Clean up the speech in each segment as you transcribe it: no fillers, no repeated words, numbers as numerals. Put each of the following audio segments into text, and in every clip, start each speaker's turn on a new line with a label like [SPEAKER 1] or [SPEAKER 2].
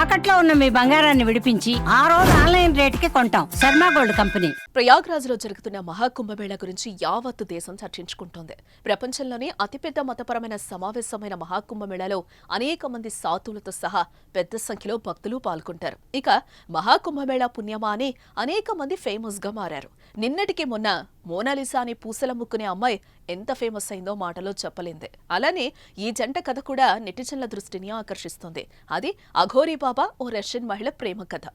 [SPEAKER 1] తాకట్లో ఉన్న మీ బంగారాన్ని విడిపించి ఆ రోజు ఆన్లైన్ రేటుకి కొంటాం. Sharma gold company.
[SPEAKER 2] ప్రయాగ్రాజ్ లో జరుగుతున్న మహాకుంభమేళ గురించి యావత్తు దేశం చర్చించుకుంటోంది. ప్రపంచంలోనే అతిపెద్ద మతపరమైన సమావేశమైన మహాకుంభమేళలో అనేక మంది సాధువులతో సహా పెద్ద సంఖ్యలో భక్తులు పాల్గొంటారు. ఇక మహాకుంభమేళ పుణ్యమా అని అనేక మంది ఫేమస్ గా మారారు. నిన్నటికి మొన్న మోనాలిసా అని పూసల ముక్కునే అమ్మాయి ఎంత ఫేమస్ అయిందో మాటలో చెప్పలేందే. అలానే ఈ జంట కథ కూడా నెటిజన్ల దృష్టిని ఆకర్షిస్తుంది. అది అఘోరీ బాబా ఓ రష్యన్ మహిళ ప్రేమ కథ.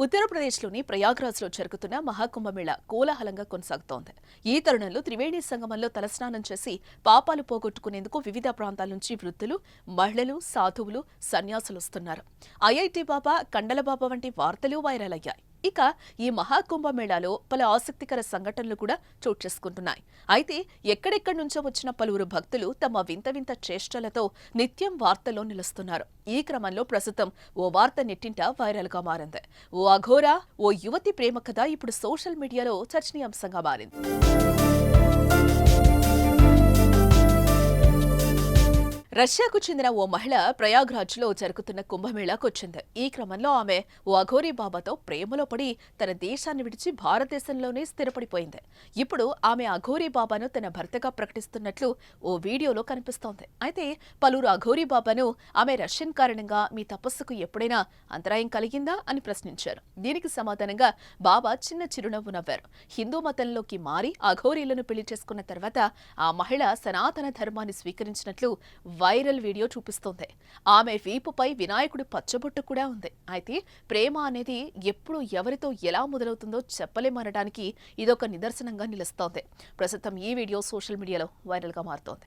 [SPEAKER 2] ఉత్తరప్రదేశ్లోని ప్రయాగ్రాజ్లో జరుగుతున్న మహాకుంభమేళ కోలాహలంగా కొనసాగుతోంది. ఈ తరుణంలో త్రివేణి సంగమంలో తలస్నానం చేసి పాపాలు పోగొట్టుకునేందుకు వివిధ ప్రాంతాల నుంచి వృద్ధులు, మహిళలు, సాధువులు, సన్యాసులు వస్తున్నారు. ఐఐటి బాబా, కండల బాబా వంటి వార్తలు వైరల్ అయ్యాయి. ఇక ఈ మహాకుంభమేళాలో పలు ఆసక్తికర సంఘటనలు కూడా చోటు చేసుకుంటున్నాయి. అయితే ఎక్కడెక్కడి నుంచో వచ్చిన పలువురు భక్తులు తమ వింత వింత చేష్టలతో నిత్యం వార్తల్లో నిలుస్తున్నారు. ఈ క్రమంలో ప్రస్తుతం ఓ వార్త నెట్టింట వైరల్ గా మారింది. ఓ అఘోరా, ఓ యువతి ప్రేమ కథ ఇప్పుడు సోషల్ మీడియాలో చర్చనీయాంశంగా మారింది. రష్యాకు చెందిన ఓ మహిళ ప్రయాగ్రాజ్లో జరుగుతున్న కుంభమేళాకు వచ్చింది. ఈ క్రమంలో ఆమె ఓ అఘోరీ బాబాతో ప్రేమలో పడి తన దేశాన్ని విడిచి భారతదేశంలోనే స్థిరపడిపోయింది. ఇప్పుడు ఆమె అఘోరీ బాబాను తన భర్తగా ప్రకటిస్తున్నట్లు ఓ వీడియోలో కనిపిస్తోంది. అయితే పలువురు అఘోరీ బాబాను ఆమె రష్యన్ కారణంగా మీ తపస్సుకు ఎప్పుడైనా అంతరాయం కలిగిందా అని ప్రశ్నించారు. దీనికి సమాధానంగా బాబా చిన్న చిరునవ్వు నవ్వారు. హిందూ మతంలోకి మారి అఘోరీలను పెళ్లి చేసుకున్న తర్వాత ఆ మహిళ సనాతన ధర్మాన్ని స్వీకరించినట్లు వైరల్ వీడియో చూపిస్తోంది. ఆమె వీపుపై వినాయకుడి పచ్చబొట్టు కూడా ఉంది. అయితే ప్రేమ అనేది ఎప్పుడు ఎవరితో ఎలా మొదలవుతుందో చెప్పలేమనడానికి ఇదొక నిదర్శనంగా నిలుస్తోంది. ప్రస్తుతం ఈ వీడియో సోషల్ మీడియాలో వైరల్ గా మారుతోంది.